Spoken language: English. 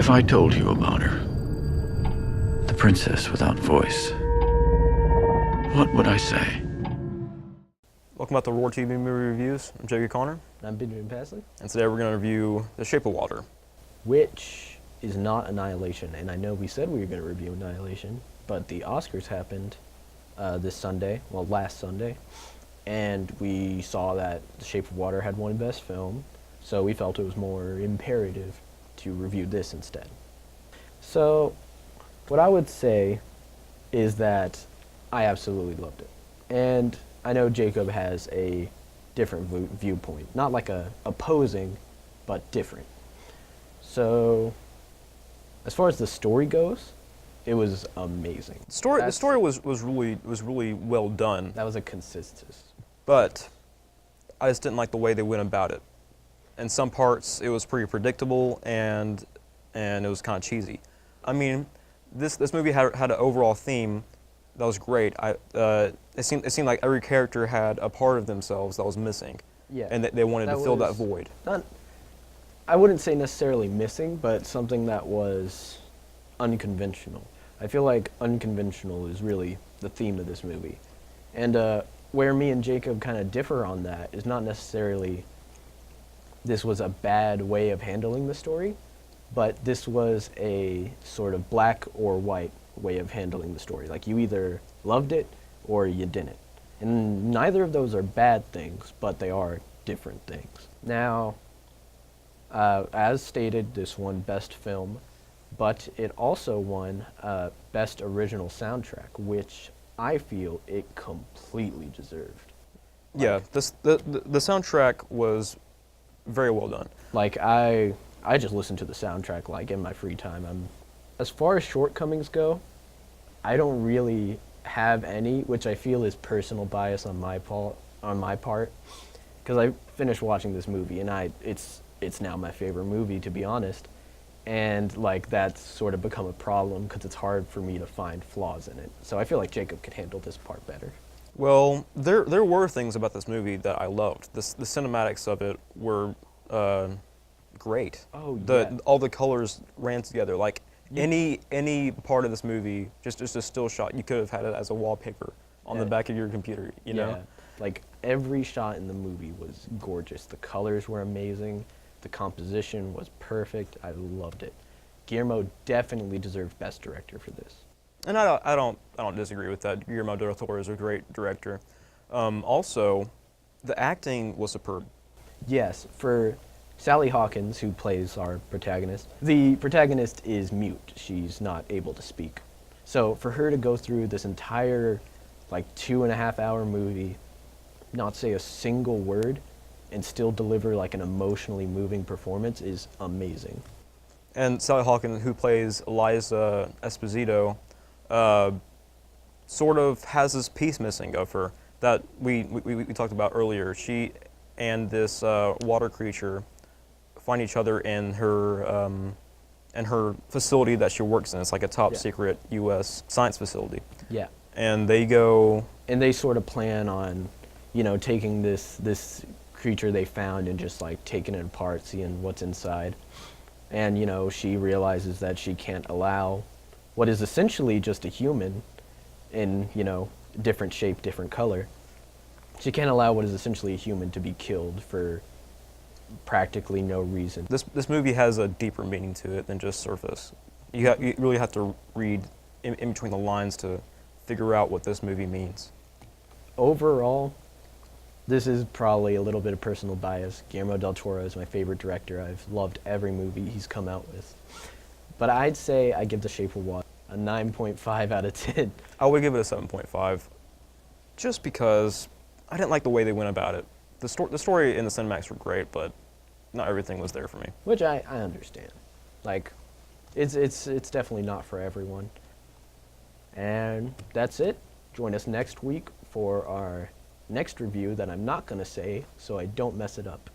If I told you about her, the princess without voice, what would I say? Welcome back to Roar TV Movie Reviews. I'm Jake Connor. I'm Benjamin Pasley. And today we're going to review The Shape of Water. Which is not Annihilation. And I know we said we were going to review Annihilation, but the Oscars happened this Sunday, well, last Sunday. And we saw that The Shape of Water had won Best Film, so we felt it was more imperative to review this instead. So, what I would say is that I absolutely loved it. And I know Jacob has a different viewpoint. Not like a opposing, but different. So, as far as the story goes, it was amazing. The story was really well done. That was a consistency. But I just didn't like the way they went about it. In some parts, it was pretty predictable and it was kind of cheesy. I mean, this movie had an overall theme that was great. It seemed like every character had a part of themselves that was missing. Yeah. And they wanted to fill that void. I wouldn't say necessarily missing, but something that was unconventional. I feel like unconventional is really the theme of this movie. And where me and Jacob kind of differ on that is not necessarily this was a bad way of handling the story, but this was a sort of black or white way of handling the story. Like, you either loved it or you didn't. And neither of those are bad things, but they are different things. Now, as stated, this won Best Film, but it also won Best Original Soundtrack, which I feel it completely deserved. Yeah, the soundtrack was very well done. Like, I just listen to the soundtrack like in my free time. As far as shortcomings go, I don't really have any, which I feel is personal bias on my part, because I finished watching this movie and it's now my favorite movie, to be honest, and like that's sort of become a problem because it's hard for me to find flaws in it. So I feel like Jacob could handle this part better. Well, there were things about this movie that I loved. The cinematics of it were great. Oh, yeah. All the colors ran together. Like, any part of this movie, just a still shot, you could have had it as a wallpaper on the back of your computer, you know? Yeah, like every shot in the movie was gorgeous. The colors were amazing. The composition was perfect. I loved it. Guillermo definitely deserved Best Director for this. And I don't disagree with that. Guillermo del Toro is a great director. Also, the acting was superb. Yes, for Sally Hawkins, who plays our protagonist, the protagonist is mute. She's not able to speak. So for her to go through this entire, like, 2.5-hour movie, not say a single word, and still deliver, like, an emotionally moving performance is amazing. And Sally Hawkins, who plays Eliza Esposito, sort of has this piece missing of her that we talked about earlier. She and this water creature find each other in her facility that she works in. It's like a top secret U.S. science facility. Yeah. And they go... And they sort of plan on, you know, taking this creature they found and just, like, taking it apart, seeing what's inside. And, you know, she realizes that she can't allow what is essentially just a human in, you know, different shape, different color. She can't allow what is essentially a human to be killed for practically no reason. This movie has a deeper meaning to it than just surface. You really have to read in between the lines to figure out what this movie means. Overall, this is probably a little bit of personal bias. Guillermo del Toro is my favorite director. I've loved every movie he's come out with. But I'd say I give The Shape of Water a 9.5 out of 10. I would give it a 7.5, just because I didn't like the way they went about it. The story and the cinematics were great, but not everything was there for me. Which I understand. Like, it's definitely not for everyone. And that's it. Join us next week for our next review that I'm not going to say so I don't mess it up.